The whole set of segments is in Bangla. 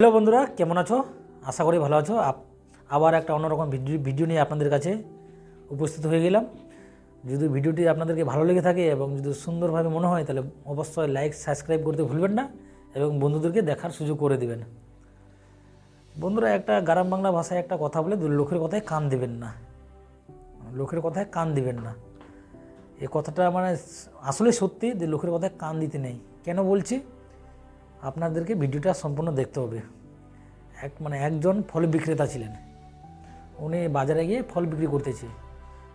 হ্যালো বন্ধুরা, কেমন আছো? আশা করি ভালো আছো। আবার একটা অন্যরকম ভিডিও নিয়ে আপনাদের কাছে উপস্থিত হয়ে গেলাম। যদি ভিডিওটি আপনাদেরকে ভালো লেগে থাকে এবং যদি সুন্দরভাবে মনে হয় তাহলে অবশ্যই লাইক সাবস্ক্রাইব করতে ভুলবেন না এবং বন্ধুদেরকে দেখার সুযোগ করে দেবেন। বন্ধুরা, একটা গ্রাম বাংলা ভাষায় একটা কথা বলে, লোকের কথায় কান দিবেন না। লোকের কথায় কান দিবেন না, এই কথাটা মানে আসলে সত্যি যে লোকের কথায় কান দিতে নেই। কেন বলছি, আপনাদেরকে ভিডিওটা সম্পূর্ণ দেখতে হবে। একজন ফল বিক্রেতা ছিলেন। উনি বাজারে গিয়ে ফল বিক্রি করতেছে।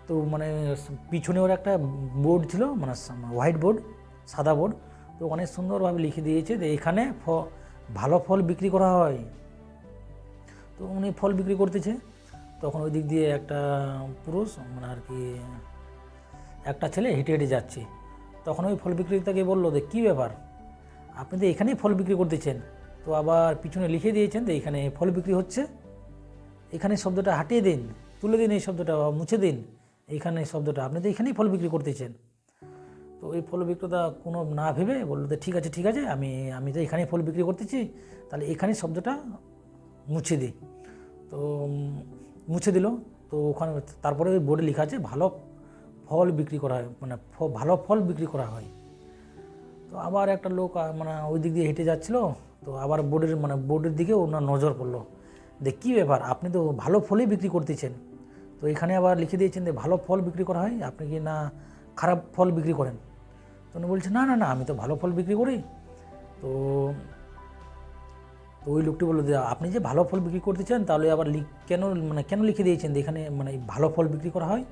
তো পিছনে ওর একটা বোর্ড ছিল, হোয়াইট বোর্ড, সাদা বোর্ড। তো অনেক সুন্দরভাবে লিখে দিয়েছে যে এখানে ভালো ফল বিক্রি করা হয়। তো উনি ফল বিক্রি করতেছে। তখন ওই দিক দিয়ে একটা পুরুষ একটা ছেলে হেঁটে হেঁটে যাচ্ছে। তখন ওই ফল বিক্রেতাকে বললো যে কী ব্যাপার, আপনি তো এখানেই ফল বিক্রি করতেছেন, তো আবার পিছনে লিখে দিয়েছেন যে এখানে ফল বিক্রি হচ্ছে। এখানে শব্দটা হাটিয়ে দিন, তুলে দিন, এই শব্দটা মুছে দিন। এইখানে শব্দটা, আপনি তো এখানেই ফল বিক্রি করতেছেন। তো ওই ফল বিক্রেতা কোনো না ভেবে বললো যে ঠিক আছে, আমি তো এখানেই ফল বিক্রি করতেছি, তাহলে এখানে শব্দটা মুছে দিই। তো মুছে দিল। তো ওখানে তারপরে ওই বোর্ডে লেখা আছে ভালো ফল বিক্রি করা হয়, ভালো ফল বিক্রি করা হয়। তো আবার একটা লোক ওই দিক দিয়ে হেঁটে যাচ্ছিলো। তো আবার বোর্ডের দিকে ওনার নজর পড়লো যে কী ব্যাপার, আপনি তো ভালো ফলই বিক্রি করতেছেন, তো এখানে আবার লিখে দিয়েছেন যে ভালো ফল বিক্রি করা হয়, আপনি কি না খারাপ ফল বিক্রি করেন? তো উনি বলছে না, আমি তো ভালো ফল বিক্রি করি। তো তো ওই লোকটি বললো যে আপনি যে ভালো ফল বিক্রি করতেছেন, তাহলে আবার কেন লিখে দিয়েছেন যে এখানে ভালো ফল বিক্রি করা হয়?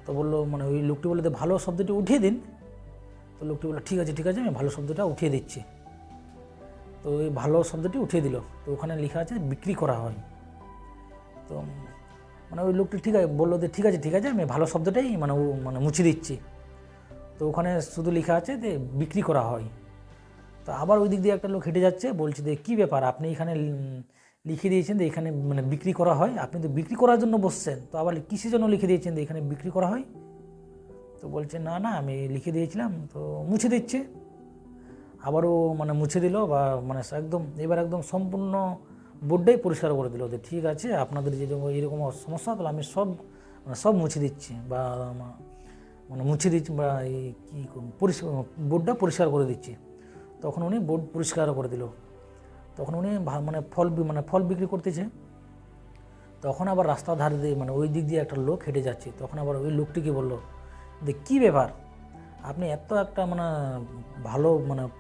তো বললো ওই লোকটি বললো যে ভালো শব্দটি উঠিয়ে দিন। তো লোকটি বললো ঠিক আছে, আমি ভালো শব্দটা উঠিয়ে দিচ্ছি। তো ওই ভালো শব্দটি উঠিয়ে দিল। তো ওখানে লেখা আছে বিক্রি করা হয়। তো ওই লোকটি বললো যে ঠিক আছে, আমি ভালো শব্দটাই মুছে দিচ্ছি। তো ওখানে শুধু লেখা আছে যে বিক্রি করা হয়। তো আবার ওই দিক দিয়ে একটা লোক হেঁটে যাচ্ছে, বলছে যে কী ব্যাপার, আপনি এখানে লিখে দিয়েছেন যে এখানে বিক্রি করা হয়, আপনি তো বিক্রি করার জন্য বসছেন, তো আবার কিসের জন্য লিখে দিয়েছেন যে এখানে বিক্রি করা হয়? তো বলছে না, আমি লিখে দিয়েছিলাম, তো মুছে দিচ্ছে। আবারও মুছে দিল, বা একদম সম্পূর্ণ বোর্ডটাই পরিষ্কার করে দিল যে ঠিক আছে, আপনাদের যে এরকম সমস্যা, তাহলে আমি সব মুছে দিচ্ছি, বা মুছে দিচ্ছি, বা এই কী বোর্ডটা পরিষ্কার করে দিচ্ছি। তখন উনি বোর্ড পরিষ্কার করে দিল। তখন উনি ফল বিক্রি করতেছে। তখন আবার রাস্তার ধারে দিয়ে ওই দিক দিয়ে একটা লোক হেঁটে যাচ্ছে। তখন আবার ওই লোকটিকে বললো যে কী ব্যাপার, আপনি এত একটা ভালো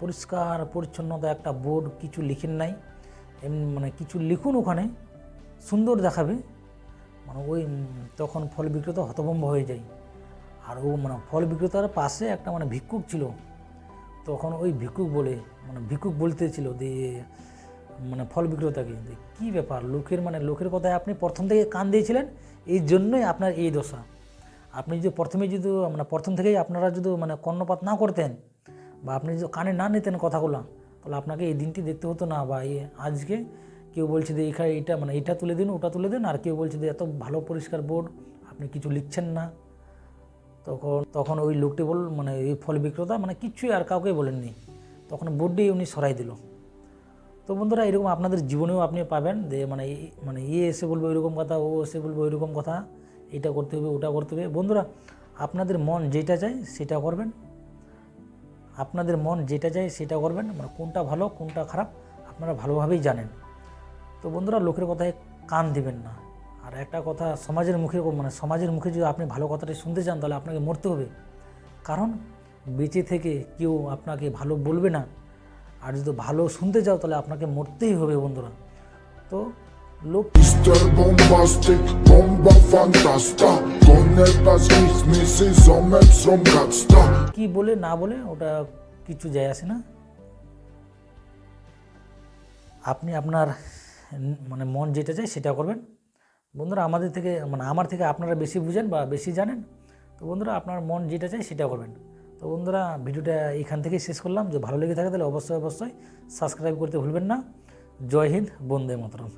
পরিষ্কার পরিচ্ছন্নতা একটা বোর্ড, কিছু লিখেন নাই, কিছু লিখুন ওখানে, সুন্দর দেখাবে। তখন ফল বিক্রেতা হতভম্ব হয়ে যায়। আর ও ফল বিক্রেতার পাশে একটা ভিক্ষুক ছিল। তখন ওই ভিক্ষুক বলতেছিল যে ফল বিক্রেতাকে যে কী ব্যাপার, লোকের কথায় আপনি প্রথম থেকে কান দিয়েছিলেন, এই জন্যই আপনার এই দশা। আপনি যদি প্রথম থেকেই আপনারা যদি কর্ণপাত না করতেন, বা আপনি যদি কানে না নিতেন কথাগুলো, তাহলে আপনাকে এই দিনটি দেখতে হতো না। বা আজকে কেউ বলছে যে এখানে এটা তুলে দিন, ওটা তুলে দিন, আর কেউ বলছে যে এত ভালো পরিষ্কার বোর্ড, আপনি কিছু লিখছেন না। তখন ওই লোকটি এই ফল বিক্রেতা কিচ্ছুই আর কাউকে বলেননি। তখন বোর্ডটি উনি সরাই দিল। তো বন্ধুরা, এরকম আপনাদের জীবনেও আপনি পাবেন যে এসে বলবে ওইরকম কথা, ও এসে বলবে ওইরকম কথা, এটা করতে হবে, ওটা করতে হবে। বন্ধুরা, আপনাদের মন যেটা চায় সেটা করবেন। আপনাদের মন যেটা চায় সেটা করবেন। কোনটা ভালো কোনটা খারাপ আপনারা ভালোভাবেই জানেন। তো বন্ধুরা, লোকের কথায় কান দিবেন না। আর একটা কথা, সমাজের মুখে যদি আপনি ভালো কথাটা শুনতে চান, তাহলে আপনাকে মরতে হবে। কারণ বেঁচে থেকে কেউ আপনাকে ভালো বলবে না। আর যদি ভালো শুনতে চাও, তাহলে আপনাকে মরতেই হবে বন্ধুরা। তো লোক কি বলে না বলে ওটা কিছু যায় আসে না। আপনি আপনার মন যেটা চায় সেটা করবেন। বন্ধুরা, আমার থেকে আপনারা বেশি বুঝেন বা বেশি জানেন। তো বন্ধুরা, আপনার মন যেটা চায় সেটা করবেন। তো বন্ধুরা, ভিডিওটা এখান থেকেই শেষ করলাম। যদি ভালো লেগে থাকে তাহলে অবশ্যই সাবস্ক্রাইব করতে ভুলবেন না। জয় হিন্দ, বন্দে মাতরম।